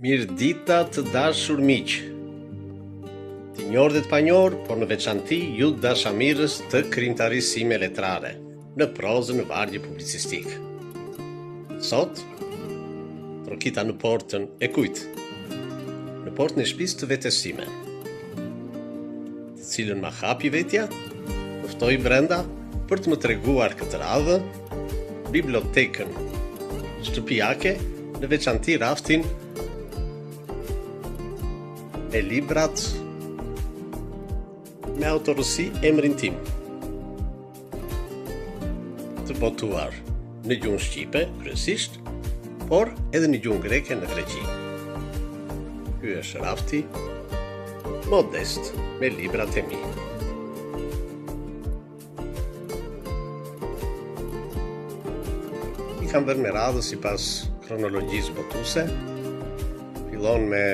Mirëdita të dashur miq. Të njohur dhe të panjohur, por në veçanti ju dashamirës të krijimtarisë sime letrare, në prozë në vargje publicistik. Sot, trokita në portën e kujt? Në portën e shtëpisë të vetes sime, të cilën ma hapi vetja, më ftoi brenda për të më treguar këtë radhë bibliotekën shtëpiake, në veçanti raftin e librat me autorësi emrin tim, të botuar në gjuhën shqipe kryesisht, por edhe në gjuhën greke në Greqi. Ky është rafti modest me librat e mi. I kam vënë me radhë sipas kronologjisë botuese. Fillon me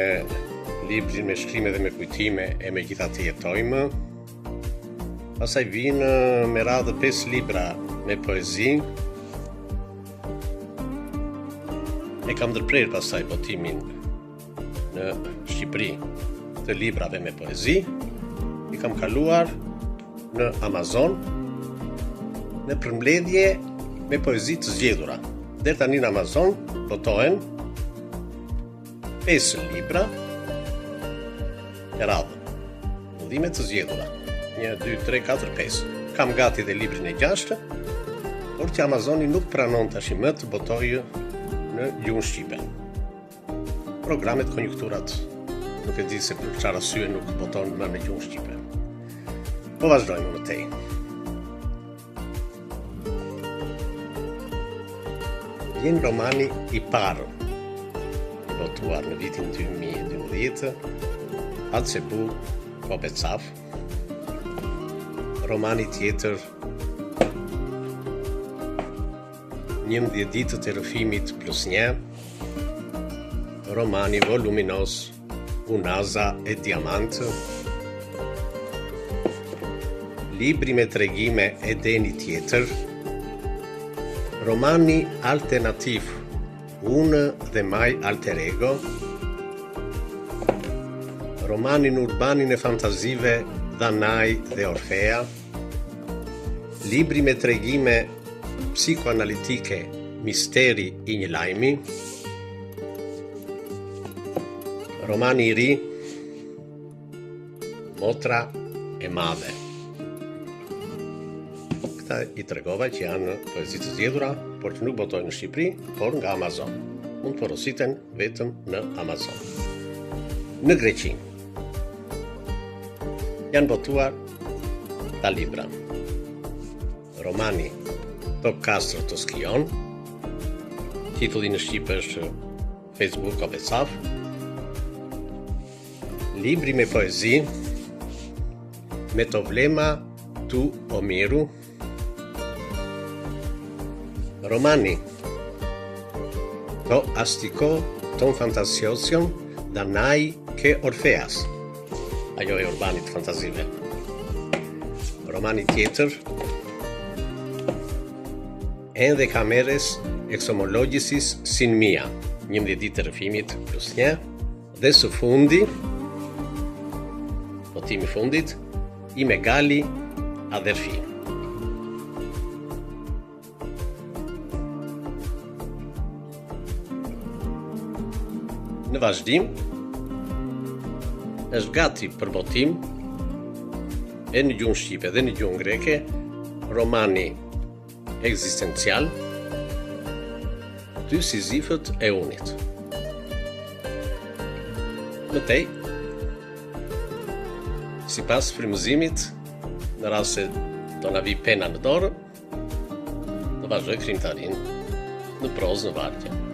librin me shkrime dhe me kujtime e me gjitha të jetojmë. Pastaj vinë me radhë 5 libra me poezi. E kam ndërprer pastaj botimin në Shqipëri të librave me poezi. I kam kaluar në Amazon në përmbledhje me poezi të zgjedhura. Deri tani në Amazon botohen 5 libra e radhë, udhime të zgjedhura. 1, 2, 3, 4, 5. Kam gati dhe librin e 6, por që Amazoni nuk pranon tash më të botojë në gjuhën shqipe. Programet, konjunkturat, nuk e di se për çfarë arsye nuk boton më në gjuhën shqipe. Po vazhdojmë më tej. Vjen romani i parë, i botuar në vitin 2012, Alcebu Kobecaf. Romani tjetër 11 ditët e rrëfimit plus 1. Romani voluminos Unaza e Diamantë. Libri me tregime e Deni tjetër. Romani alternativ Unë dhe Maj alter ego. Romanin urbanin e fantazive Danai dhe Orfea. Libri me tregime psikoanalitike Misteri i një lajmi. Romani i ri Motra e madhe. Këta i tregova që janë poezi të zgjedhura, por që nuk botojnë në Shqipëri, por nga Amazon. Mund të porositen vetëm në Amazon. Në Greqi janë botuar ta libra. Romani To Castro to Skion, titulli në Shqip është Facebook Kobecaf. Libri me poezi Me to vlema tu Omiru. Romani To astiko ton fantasiosion Danai ke Orfeas. Ajo e urbanit fantazive. Romani tjetër Ende kameres exomologisis sin mia, 11 ditë të rrëfimit plus 1, dhe së fundi, botimi fundit, I Megali Adelfi. Në vazhdim, është gati për botim e në gjuhën shqipe dhe në gjuhën greke romani ekzistencial Dy Sizifët e Unit. Mëtej, sipas frymëzimit, në rast se do na vi pena në dorë, do vazhdoj krijimtarinë në prozë në vargje.